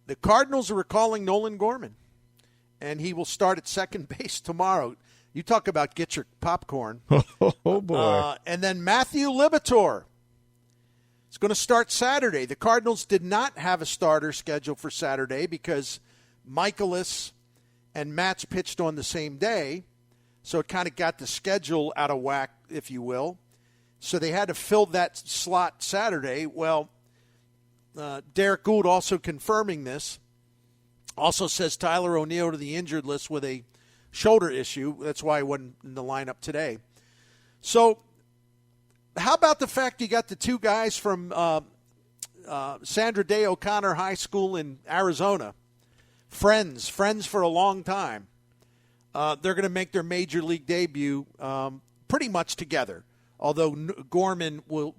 the Cardinals are recalling Nolan Gorman, and he will start at second base tomorrow. You talk about get your popcorn. Oh, boy. And then Matthew Liberatore is going to start Saturday. The Cardinals did not have a starter scheduled for Saturday because Miklasz and Matz pitched on the same day, so it kind of got the schedule out of whack, if you will. So they had to fill that slot Saturday. Well, Derek Gould also confirming this. Also says Tyler O'Neill to the injured list with a shoulder issue. That's why he wasn't in the lineup today. So how about the fact you got the two guys from Sandra Day O'Connor High School in Arizona, friends for a long time. They're going to make their major league debut pretty much together, although Gorman will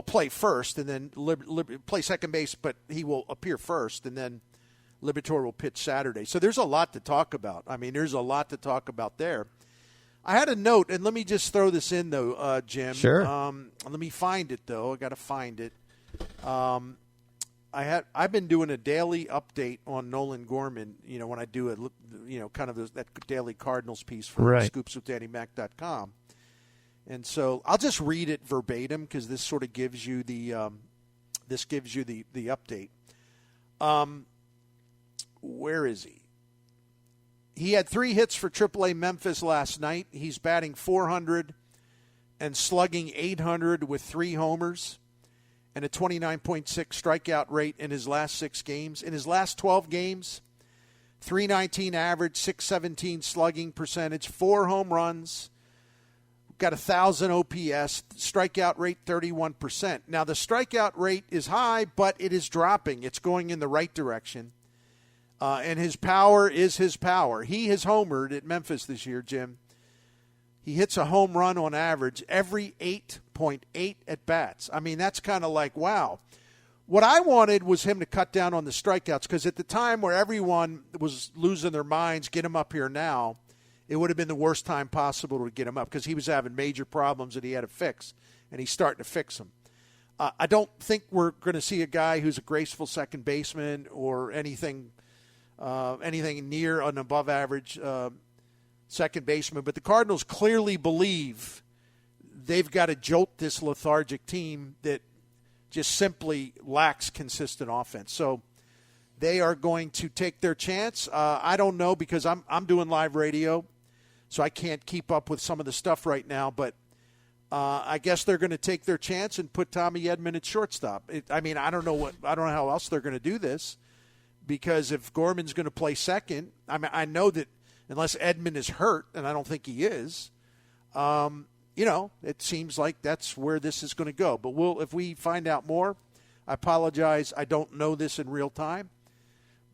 play first and then play second base, but he will appear first, and then Liberatore will pitch Saturday. So there's a lot to talk about. I mean, there's a lot to talk about there. I had a note, and let me just throw this in, though, Jim. Sure. Let me find it, though. I got to find it. I've been doing a daily update on Nolan Gorman. You know, when I do kind of that daily Cardinals piece for scoopswithdannymac.com. And so I'll just read it verbatim because this sort of gives you the update. Where is he? He had 3 hits for AAA Memphis last night. He's batting .400 and slugging .800 with 3 homers and a 29.6 strikeout rate in his last 6 games. In his last 12 games, .319 average, .617 slugging percentage, 4 home runs, got 1,000 OPS, strikeout rate 31%. Now, the strikeout rate is high, but it is dropping. It's going in the right direction. And his power is his power. He has homered at Memphis this year, Jim. He hits a home run on average every 8.8 at-bats. I mean, that's kind of like, wow. What I wanted was him to cut down on the strikeouts because at the time where everyone was losing their minds, get him up here now, it would have been the worst time possible to get him up because he was having major problems that he had to fix, and he's starting to fix them. I don't think we're going to see a guy who's a graceful second baseman or anything near an above-average second baseman. But the Cardinals clearly believe they've got to jolt this lethargic team that just simply lacks consistent offense. So they are going to take their chance. I don't know because I'm doing live radio, so I can't keep up with some of the stuff right now. But I guess they're going to take their chance and put Tommy Edman at shortstop. I don't know how else they're going to do this. Because if Gorman's going to play second, I know that unless Edman is hurt, and I don't think he is, it seems like that's where this is going to go. But if we find out more, I apologize. I don't know this in real time,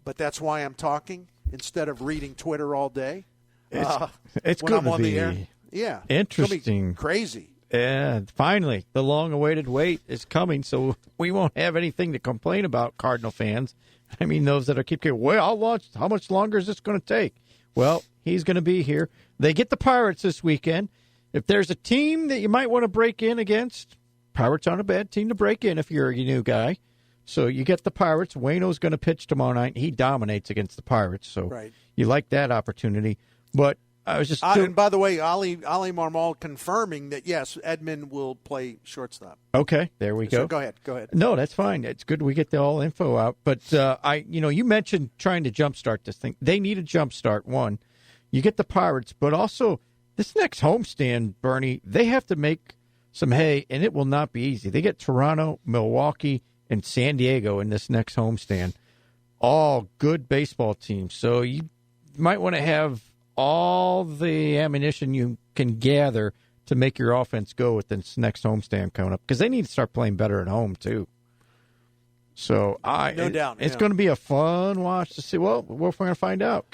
but that's why I'm talking instead of reading Twitter all day. It's when going I'm on to be the air. Yeah, interesting, it's gonna be crazy. Yeah, finally, the long-awaited wait is coming, so we won't have anything to complain about, Cardinal fans. I mean, those that are keeping, I'll watch. How much longer is this going to take? Well, he's going to be here. They get the Pirates this weekend. If there's a team that you might want to break in against, Pirates aren't a bad team to break in if you're a new guy. So you get the Pirates. Waino's going to pitch tomorrow night. He dominates against the Pirates, so You like that opportunity. But I was just and by the way, Ali Marmol confirming that yes, Edman will play shortstop. Okay, there we go. So go ahead. No, that's fine. It's good we get the all info out. But you mentioned trying to jumpstart this thing. They need a jumpstart. One, you get the Pirates, but also this next homestand, Bernie, they have to make some hay, and it will not be easy. They get Toronto, Milwaukee, and San Diego in this next homestand. All good baseball teams. So you might want to have all the ammunition you can gather to make your offense go with this next homestand coming up because they need to start playing better at home too. So no doubt, it's going to be a fun watch to see. Well, we're going to find out.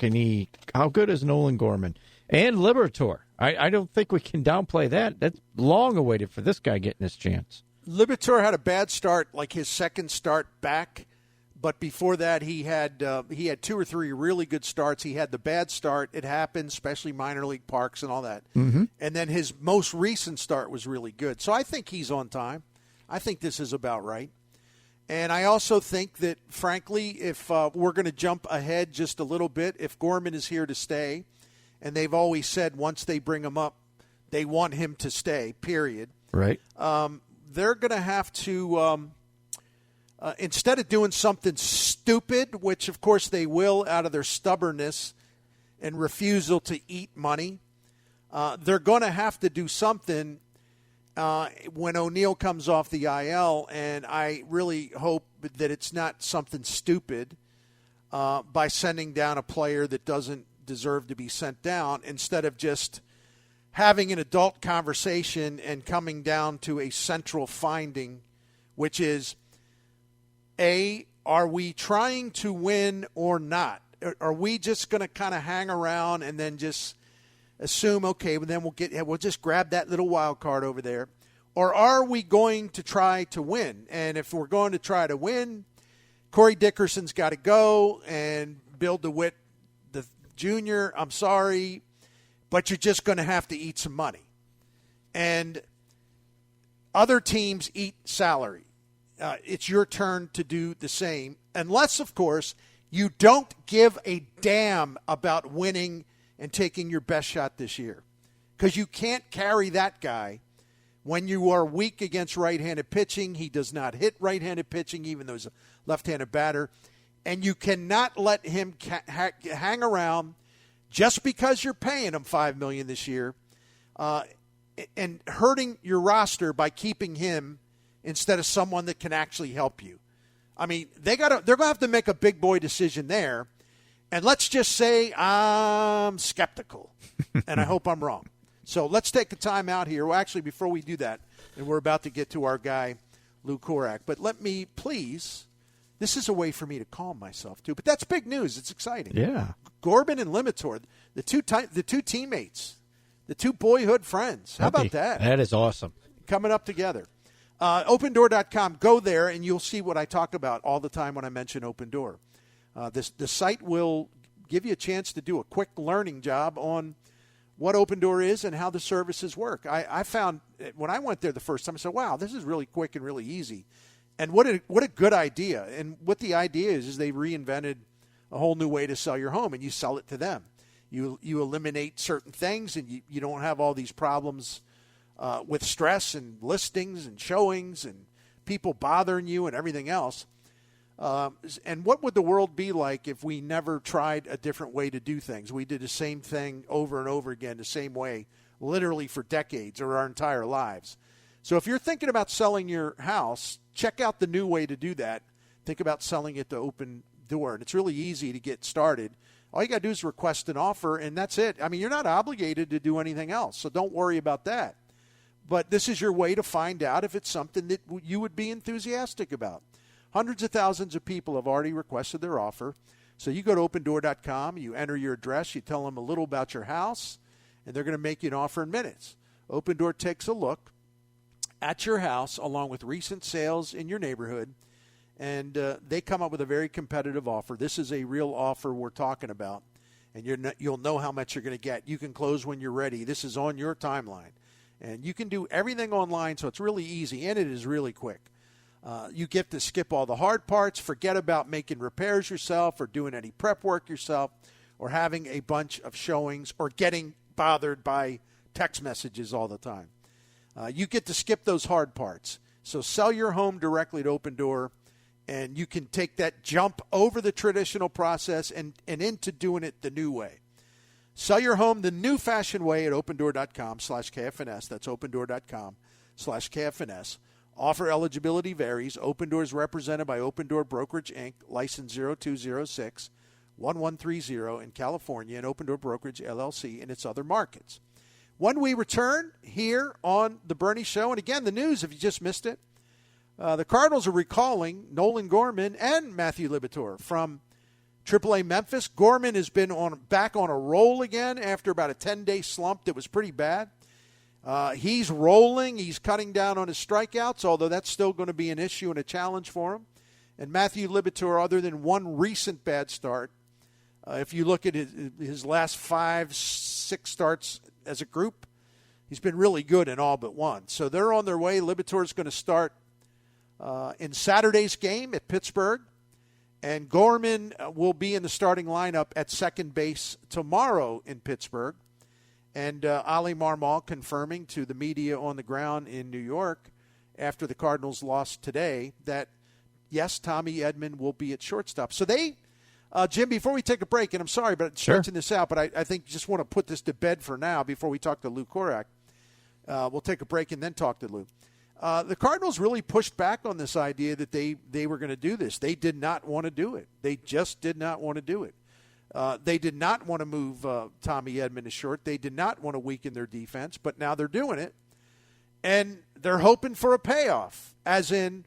How good is Nolan Gorman and Liberatore? I don't think we can downplay that. That's long awaited for this guy getting his chance. Liberatore had a bad start, like his second start back. But before that, he had 2 or 3 really good starts. He had the bad start. It happened, especially minor league parks and all that. Mm-hmm. And then his most recent start was really good. So I think he's on time. I think this is about right. And I also think that, frankly, if we're going to jump ahead just a little bit, if Gorman is here to stay, and they've always said once they bring him up, they want him to stay, period. Right. They're going to have to, instead of doing something stupid, which, of course, they will out of their stubbornness and refusal to eat money, they're going to have to do something when O'Neal comes off the IL, and I really hope that it's not something stupid by sending down a player that doesn't deserve to be sent down, instead of just having an adult conversation and coming down to a central finding, which is, A, are we trying to win or not? Are we just going to kind of hang around and then just assume, okay, well, then we'll just grab that little wild card over there? Or are we going to try to win? And if we're going to try to win, Corey Dickerson's got to go, and Bill DeWitt, the junior, I'm sorry, but you're just going to have to eat some money. And other teams eat salary. It's your turn to do the same, unless, of course, you don't give a damn about winning and taking your best shot this year, because you can't carry that guy when you are weak against right-handed pitching. He does not hit right-handed pitching, even though he's a left-handed batter. And you cannot let him hang around just because you're paying him $5 million this year and hurting your roster by keeping him instead of someone that can actually help you. I mean, they're going to have to make a big boy decision there. And let's just say I'm skeptical, and I hope I'm wrong. So let's take a time out here. Well, actually, before we do that, and we're about to get to our guy, Lou Korak, but let me please, this is a way for me to calm myself, too. But that's big news. It's exciting. Yeah. Gorman and Liberatore, the two teammates, the two boyhood friends. How about that? That is awesome. Coming up together. OpenDoor.com. Go there, and you'll see what I talk about all the time when I mention Open Door. The site will give you a chance to do a quick learning job on what Open Door is and how the services work. I found when I went there the first time, I said, wow, this is really quick and really easy. And what a good idea. And what the idea is they reinvented a whole new way to sell your home, and you sell it to them. You eliminate certain things, and you don't have all these problems with stress and listings and showings and people bothering you and everything else. And what would the world be like if we never tried a different way to do things? We did the same thing over and over again, the same way, literally for decades or our entire lives. So if you're thinking about selling your house, check out the new way to do that. Think about selling it to Open Door. And it's really easy to get started. All you got to do is request an offer, and that's it. I mean, you're not obligated to do anything else, so don't worry about that. But this is your way to find out if it's something that you would be enthusiastic about. Hundreds of thousands of people have already requested their offer. So you go to OpenDoor.com, you enter your address, you tell them a little about your house, and they're going to make you an offer in minutes. Open Door takes a look at your house along with recent sales in your neighborhood, and they come up with a very competitive offer. This is a real offer we're talking about, and you'll know how much you're going to get. You can close when you're ready. This is on your timeline. And you can do everything online, so it's really easy, and it is really quick. You get to skip all the hard parts, forget about making repairs yourself or doing any prep work yourself or having a bunch of showings or getting bothered by text messages all the time. You get to skip those hard parts. So sell your home directly to Open Door, and you can take that jump over the traditional process and into doing it the new way. Sell your home the new-fashioned way at OpenDoor.com/KFNS. That's OpenDoor.com/KFNS. Offer eligibility varies. Open Door is represented by Open Door Brokerage, Inc., license 0206-1130 in California, and Open Door Brokerage, LLC, in its other markets. When we return here on The Bernie Show, and again, the news, if you just missed it, the Cardinals are recalling Nolan Gorman and Matthew Liberatore from AAA Memphis. Gorman has been back on a roll again after about a 10-day slump that was pretty bad. He's rolling. He's cutting down on his strikeouts, although that's still going to be an issue and a challenge for him. And Matthew Liberatore, other than one recent bad start, if you look at his last 5-6 starts as a group, he's been really good in all but one. So they're on their way. Liberatore's going to start in Saturday's game at Pittsburgh. And Gorman will be in the starting lineup at second base tomorrow in Pittsburgh. And Ali Marmol confirming to the media on the ground in New York after the Cardinals lost today that, yes, Tommy Edman will be at shortstop. So they, Jim, before we take a break, and I'm sorry about stretching this out, but I think just want to put this to bed for now before we talk to Lou Korak. We'll take a break and then talk to Lou. The Cardinals really pushed back on this idea that they were going to do this. They did not want to do it. They just did not want to do it. They did not want to move Tommy Edman to short. They did not want to weaken their defense, but now they're doing it. And they're hoping for a payoff, as in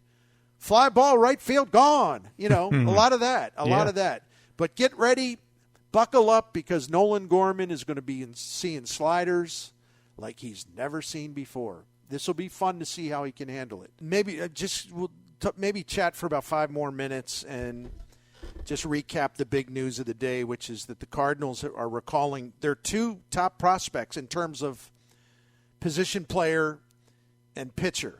fly ball right field gone. A lot of that, a lot of that. But get ready, buckle up, because Nolan Gorman is going to be seeing sliders like he's never seen before. This will be fun to see how he can handle it. Maybe maybe chat for about 5 more minutes and just recap the big news of the day, which is that the Cardinals are recalling their 2 top prospects in terms of position player and pitcher.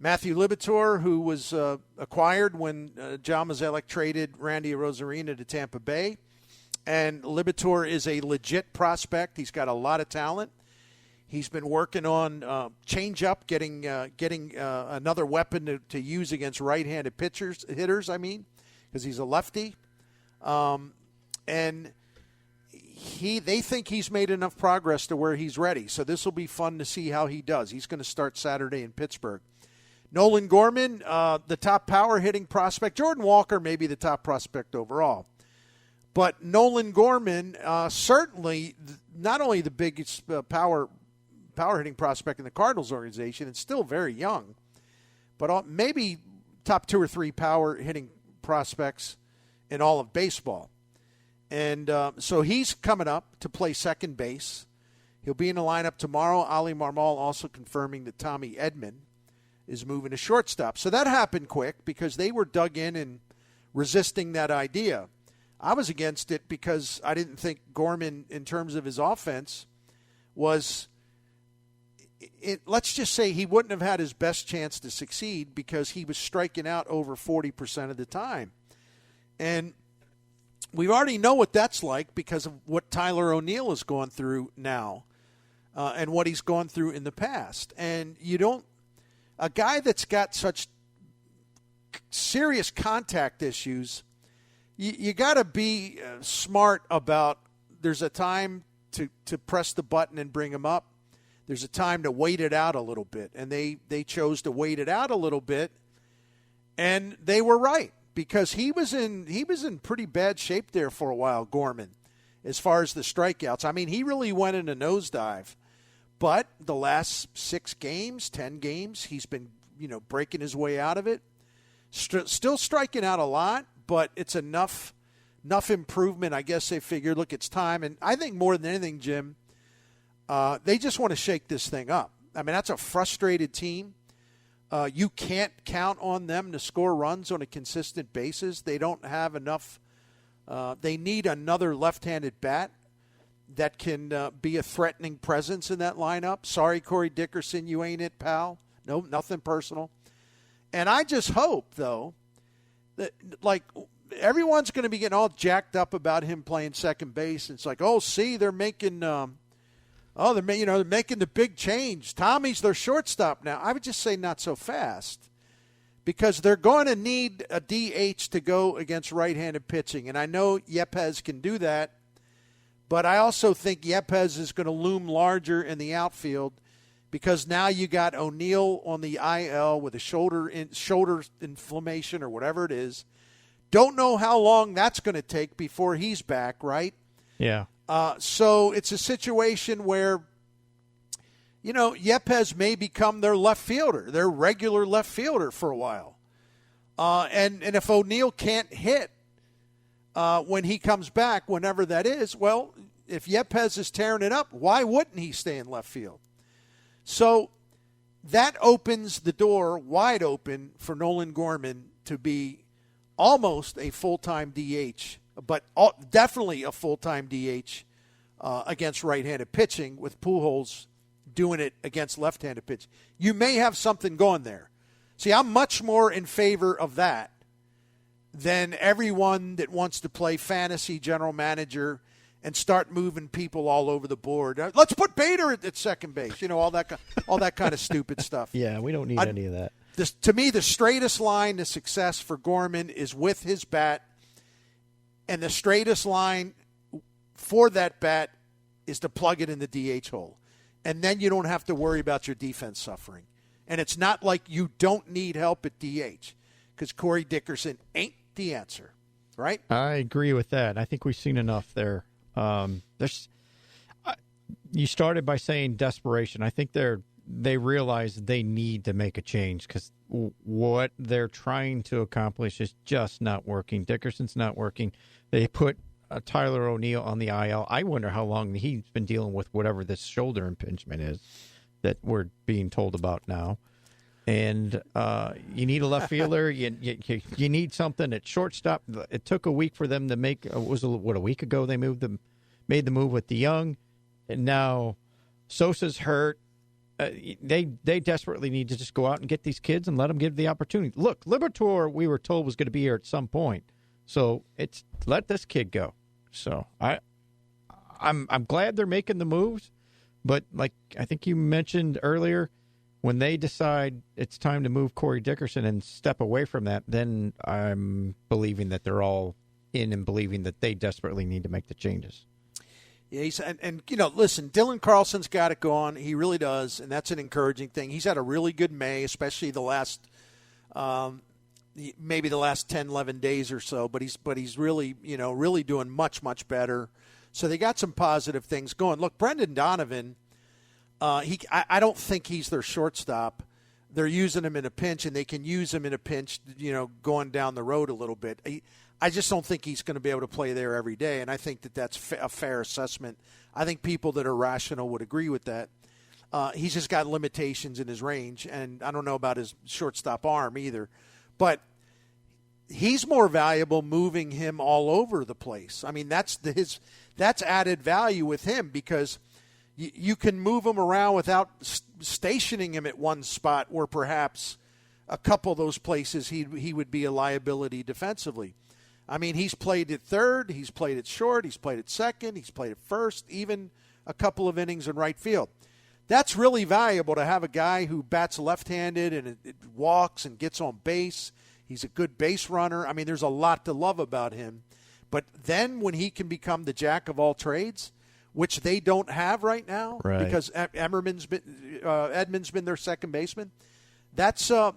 Matthew Liberatore, who was acquired when John Mozeliak traded Randy Arozarena to Tampa Bay. And Liberatore is a legit prospect. He's got a lot of talent. He's been working on change-up, getting another weapon to use against right-handed hitters, because he's a lefty. And they think he's made enough progress to where he's ready. So this will be fun to see how he does. He's going to start Saturday in Pittsburgh. Nolan Gorman, the top power-hitting prospect. Jordan Walker may be the top prospect overall. But Nolan Gorman, certainly not only the biggest power-hitting prospect in the Cardinals organization, and still very young, but maybe top 2 or 3 power-hitting prospects in all of baseball. And so he's coming up to play second base. He'll be in the lineup tomorrow. Ali Marmol also confirming that Tommy Edman is moving to shortstop. So that happened quick because they were dug in and resisting that idea. I was against it because I didn't think Gorman, in terms of his offense, was let's just say he wouldn't have had his best chance to succeed because he was striking out over 40% of the time. And we already know what that's like because of what Tyler O'Neill has gone through now and what he's gone through in the past. And a guy that's got such serious contact issues, you got to be smart about there's a time to press the button and bring him up. There's a time to wait it out a little bit. And they chose to wait it out a little bit, and they were right because he was in pretty bad shape there for a while, Gorman, as far as the strikeouts. I mean, he really went in a nosedive. But the last 6 games, 10 games, he's been, breaking his way out of it. Still striking out a lot, but it's enough improvement. I guess they figured, look, it's time. And I think more than anything, Jim, they just want to shake this thing up. I mean, that's a frustrated team. You can't count on them to score runs on a consistent basis. They don't have enough. They need another left-handed bat that can be a threatening presence in that lineup. Sorry, Corey Dickerson, you ain't it, pal. No, nothing personal. And I just hope, though, that, everyone's going to be getting all jacked up about him playing second base. It's like, oh, see, they're making they're making the big change. Tommy's their shortstop now. I would just say not so fast because they're going to need a DH to go against right-handed pitching. And I know Yepez can do that. But I also think Yepez is going to loom larger in the outfield because now you got O'Neill on the IL with a shoulder inflammation or whatever it is. Don't know how long that's going to take before he's back, right? Yeah. So it's a situation where, Yepez may become their left fielder, their regular left fielder for a while. And if O'Neill can't hit when he comes back, whenever that is, well, if Yepez is tearing it up, why wouldn't he stay in left field? So that opens the door wide open for Nolan Gorman to be almost a full-time DH, but definitely a full-time DH against right-handed pitching with Pujols doing it against left-handed pitching. You may have something going there. See, I'm much more in favor of that than everyone that wants to play fantasy general manager and start moving people all over the board. Let's put Bader at second base. All that kind of stupid stuff. Yeah, we don't need any of that. To me, the straightest line to success for Gorman is with his bat, and the straightest line for that bat is to plug it in the DH hole. And then you don't have to worry about your defense suffering. And it's not like you don't need help at DH, because Corey Dickerson ain't the answer, right? I agree with that. I think we've seen enough there. You started by saying desperation. I think they realize they need to make a change, because what they're trying to accomplish is just not working. Dickerson's not working. They put Tyler O'Neill on the IL. I wonder how long he's been dealing with whatever this shoulder impingement is that we're being told about now. And you need a left fielder. You need something at shortstop. It took a week for them to make. A week ago they made the move with DeYoung, and now Sosa's hurt. They desperately need to just go out and get these kids and let them give the opportunity. Look, Liberatore, we were told, was going to be here at some point, so it's let this kid go. So I'm glad they're making the moves, but like I think you mentioned earlier, when they decide it's time to move Corey Dickerson and step away from that, then I'm believing that they're all in and believing that they desperately need to make the changes. Yeah, listen, Dylan Carlson's got it going. He really does, and that's an encouraging thing. He's had a really good May, especially the last maybe the last 10, 11 days or so, but he's really, really doing much, much better. So they got some positive things going. Look, Brendan Donovan, I don't think he's their shortstop. They're using him in a pinch, and they can use him in a pinch, going down the road a little bit. I just don't think he's going to be able to play there every day, and I think that's a fair assessment. I think people that are rational would agree with that. He's just got limitations in his range, and I don't know about his shortstop arm either. But he's more valuable moving him all over the place. I mean, that's added value with him, because you can move him around without stationing him at one spot where perhaps a couple of those places he would be a liability defensively. I mean, he's played at third, he's played at short, he's played at second, he's played at first, even a couple of innings in right field. That's really valuable to have a guy who bats left-handed and it walks and gets on base. He's a good base runner. I mean, there's a lot to love about him. But then when he can become the jack of all trades, which they don't have right now, right, because Edmund's been their second baseman, that's a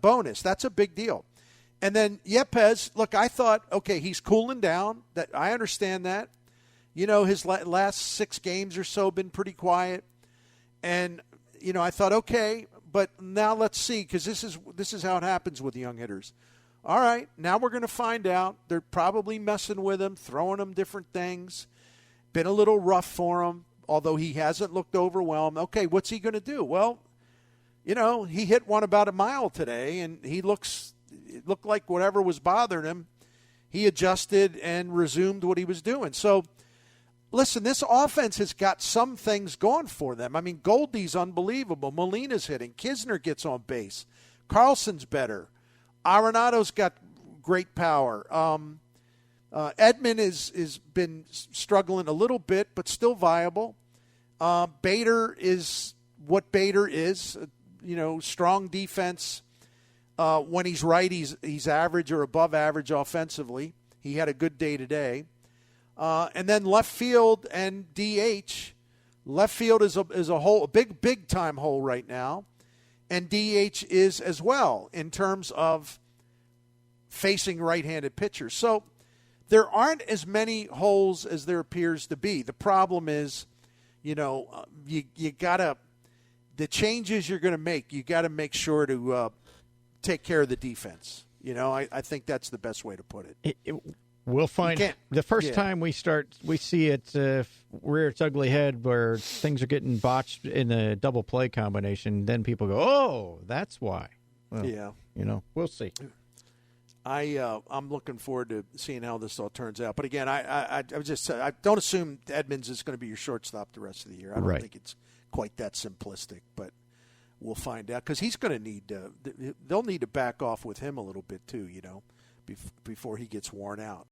bonus. That's a big deal. And then Yepes, look, I thought, okay, he's cooling down. That I understand that. His last 6 games or so been pretty quiet. And, I thought, okay, but now let's see, because this is how it happens with young hitters. All right, now we're going to find out. They're probably messing with him, throwing him different things. Been a little rough for him, although he hasn't looked overwhelmed. Okay, what's he going to do? Well, he hit one about a mile today, and it looked like whatever was bothering him, he adjusted and resumed what he was doing. So, listen, this offense has got some things going for them. I mean, Goldie's unbelievable. Molina's hitting. Kisner gets on base. Carlson's better. Arenado's got great power. Edman is been struggling a little bit, but still viable. Bader is what Bader is. Strong defense. When he's right, he's average or above average offensively. He had a good day today. And then left field and DH. Left field is a hole, a big time hole right now, and DH is as well in terms of facing right-handed pitchers. So there aren't as many holes as there appears to be. The problem is, you gotta, the changes you're going to make, you got to make sure to take care of the defense. I think that's the best way to put it. We'll find the first time we see it rear its ugly head where things are getting botched in a double play combination. Then people go, "Oh, that's why." Well, yeah, we'll see. I'm looking forward to seeing how this all turns out. But again, I don't assume Edmonds is going to be your shortstop the rest of the year. I don't think it's quite that simplistic. But we'll find out, because he's going to need they'll need to back off with him a little bit too, before he gets worn out.